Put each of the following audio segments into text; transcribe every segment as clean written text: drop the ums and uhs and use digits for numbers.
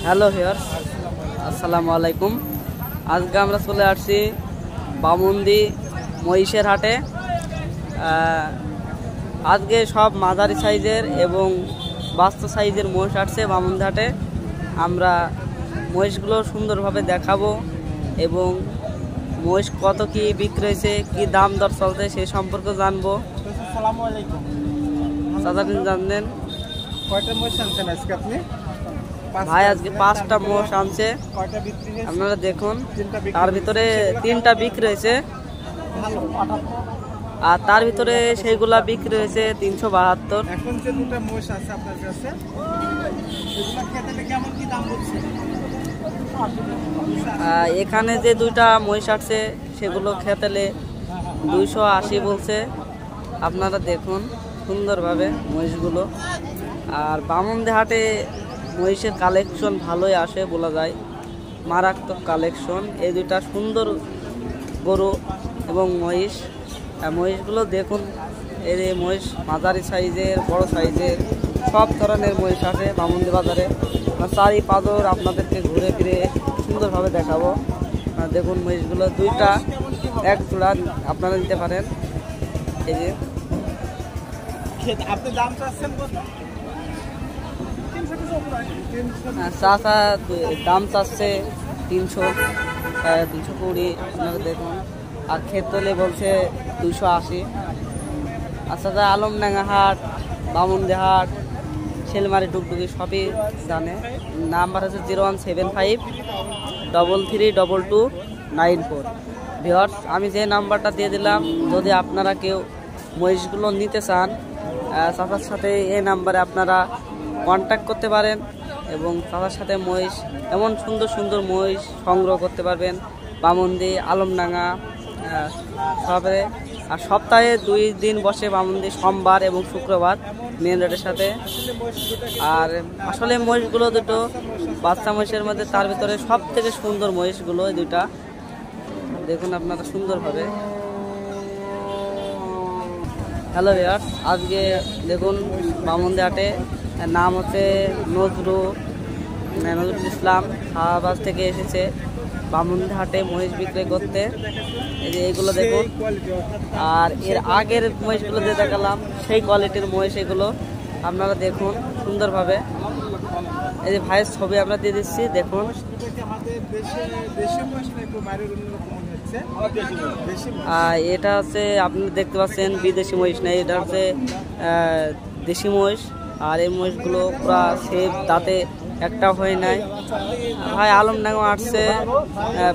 Hello viewers, আসসালামু আলাইকুম। আজকে আমরা চলে আসছি বামুন্দি মহিষের হাটে। আজকে সব মাঝারি সাইজের এবং বাচ্চা সাইজের মহিষ আসছে বামুন্দি হাটে। আমরা মহিষগুলো সুন্দরভাবে দেখাবো এবং মহিষ কত কি বিক্রি হয়েছে, কি দাম দর চলছে সে সম্পর্কে জানবো। আসসালামু আলাইকুম। দাদা, আপনি জানবেন কয়টা মহিষ আনছেন আজকে আপনি? ভাই আজকে 5টা মোষ আনছে। কয়টা বিক্রি হয়েছে? আপনারা দেখুন, তার ভিতরে 3টা বিক্রি হয়েছে আর তার ভিতরে সেইগুলা বিক্রি হয়েছে 372। এখন যে দুটো মহিষ আছে আপনার কাছে, এগুলা খেতে কেমন কি দাম বলছে? এখানে যে 2টা মহিষ আসছে সেগুলো খেতেলে 280 বলছে। আপনারা দেখুন সুন্দরভাবে মহিষগুলো। আর বামুন্দি হাটে মহিষের কালেকশন ভালোই আসে বলা যায়, মারাত্মক কালেকশন। এই 2টা সুন্দর গরু এবং মহিষগুলো দেখুন। এই যে মহিষ মাঝারি সাইজের, বড় সাইজের, সব ধরনের মহিষ আসে বামুন্দি বাজারে। চারি পাদর আপনাদেরকে ঘুরে ফিরে সুন্দরভাবে দেখাবো। দেখুন মহিষগুলো 2টা এক জোড়া আপনারা নিতে পারেন। এই যে আপনি দাম চাচ্ছেন কত? চাচা দাম চাচ্ছে 320। আপনারা দেখুন। আর খেতলে বলছে 280। আচ্ছা, আলমডাঙ্গা হাট, বামুন্দি হাট, শেলমারি, টুকটুকি সবই জানে। নাম্বার হচ্ছে 01753322294। ভিউয়ার্স, আমি যে নাম্বারটা দিয়ে দিলাম, যদি আপনারা কেউ মহিষগুলো নিতে চান, চাচার সাথে এই নাম্বারে আপনারা কন্ট্যাক্ট করতে পারেন এবং চাচার সাথে মহিষ, এমন সুন্দর সুন্দর মহিষ সংগ্রহ করতে পারবেন বামুন্দি, আলমডাঙ্গা সবে। আর সপ্তাহে 2 দিন বসে বামুন্দি, সোমবার এবং শুক্রবার মেন রোডের সাথে। আর আসলে মহিষগুলো দুটো বাচ্চা মহিষের মধ্যে, তার ভিতরে সব থেকে সুন্দর মহিষগুলো এই 2টা। দেখুন আপনারা সুন্দরভাবে। হ্যালো ভিউয়ার্স, আজকে দেখুন বামুন্দি হাটে, নাম হচ্ছে নজরুল ইসলাম, শাহবাজ থেকে এসেছে বামুন্দি হাটে মহিষ বিক্রি করতে। এই যে এইগুলো দেখুন। আর এর আগের মহিষগুলো যে দেখালাম সেই কোয়ালিটির মহিষ এগুলো। আপনারা দেখুন সুন্দরভাবে। এই যে ভাইয়ের ছবি আমরা দিয়ে দিচ্ছি, দেখুন। এটা হচ্ছে আপনি দেখতে পাচ্ছেন বিদেশি মহিষ নেই, এটা হচ্ছে দেশি মহিষ। আর এই মহিষগুলো পুরা সেফ, দাঁতে একটা হয় নাই। ভাই আলমডাঙ্গা আসছে,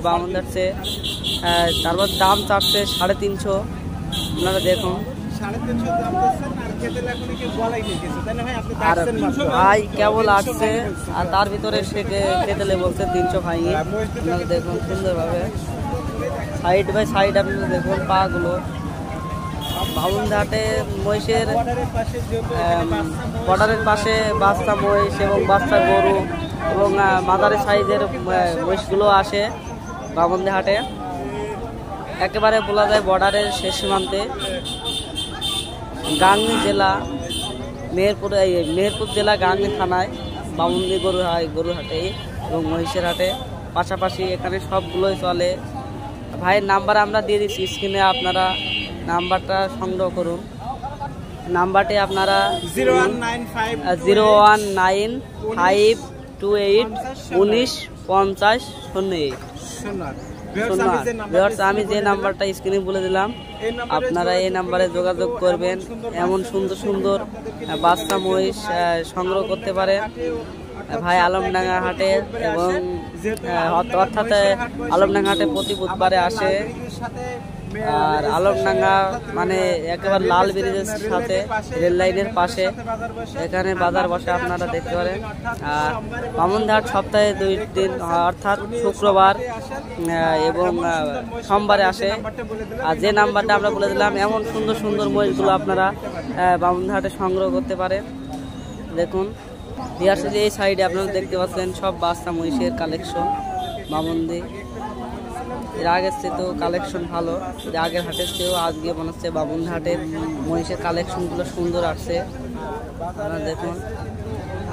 বামুন্দি আসছে। তারপর দাম চাচ্ছে 350। আপনারা দেখুন। আর ভাই কেবল আসছে, আর তার ভিতরে সে খেতেলে বলছে 300 ভাঙিয়ে। আপনারা দেখুন সুন্দরভাবে সাইড বাই সাইড। আপনারা দেখুন পাগুলো। বামুন্দি হাটে মহিষের বর্ডারের পাশে বাচ্চা মহিষ এবং বাচ্চা গরু এবং মাঝারি সাইজের মহিষগুলো আসে বামুন্দি হাটে। একেবারে বলা যায় বর্ডারের শেষ সীমান্তে, গাংনী জেলা, মেহেরপুর জেলা গাংনী থানায় বামুন্দি গরু হাটে এবং মহিষের হাটে পাশাপাশি এখানে সবগুলোই চলে। ভাইয়ের নাম্বার আমরা দিয়ে দিচ্ছি স্ক্রিনে, আপনারা নাম্বারটা সংগ্রহ করুন। নাম্বারটি আপনারা 01958195008। আমি যে নাম্বারটা স্ক্রিনে বলে দিলাম, আপনারা এই নাম্বারে যোগাযোগ করবেন। এমন সুন্দর সুন্দর বাচ্চা মহিষ সংগ্রহ করতে পারেন ভাই আলমডাঙ্গা হাটে। এবং অর্থাৎ আলমডাঙ্গা হাটে প্রতি বুধবারে আসে। আর আলমডাঙ্গা মানে একেবারে লাল ব্রিজের সাথে, রেল লাইনের পাশে এখানে বাজার বসে, আপনারা দেখতে পারেন। আর বামুন্দি হাট সপ্তাহে 2 দিন, অর্থাৎ শুক্রবার এবং সোমবারে আসে। আর যে নাম্বারটা আমরা বলে দিলাম, এমন সুন্দর সুন্দর মহিষগুলো আপনারা বামুন্দি হাটে সংগ্রহ করতে পারেন। দেখুন বিহার যে এই সাইডে আপনারা দেখতে পাচ্ছেন সব বাচ্চা মহিষের কালেকশন বামুন্দি। এর আগের চেয়ে তো কালেকশন ভালো, আগের হাটের চেয়েও আজকে মনে হচ্ছে বামুন্দি হাটের মহিষের কালেকশনগুলো সুন্দর আসছে। আপনারা দেখুন।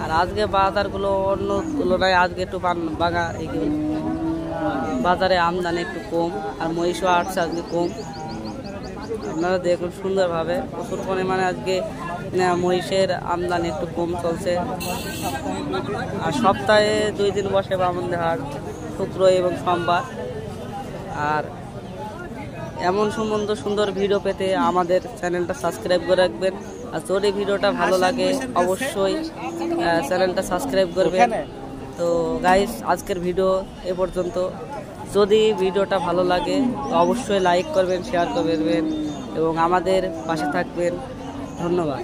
আর আজকে বাজারগুলো অন্য তুলনায় আজকে একটু বাজারে আমদানি একটু কম, আর মহিষও আসছে আজকে কম। আপনারা দেখুন সুন্দরভাবে প্রচুর পরিমাণে আজকে মহিষের আমদানি একটু কম চলছে। আর সপ্তাহে 2 দিন বসে বামনদেহাট, শুক্র এবং সোমবার। আর এমন সুন্দর ভিডিও পেতে আমাদের চ্যানেলটা সাবস্ক্রাইব করে রাখবেন। আর যদি ভিডিওটা ভালো লাগে অবশ্যই চ্যানেলটা সাবস্ক্রাইব করবেন। তো গাইস, আজকের ভিডিও এ পর্যন্ত। যদি ভিডিওটা ভালো লাগে তো অবশ্যই লাইক করবেন, শেয়ার করবেন এবং আমাদের পাশে থাকবেন। ধন্যবাদ।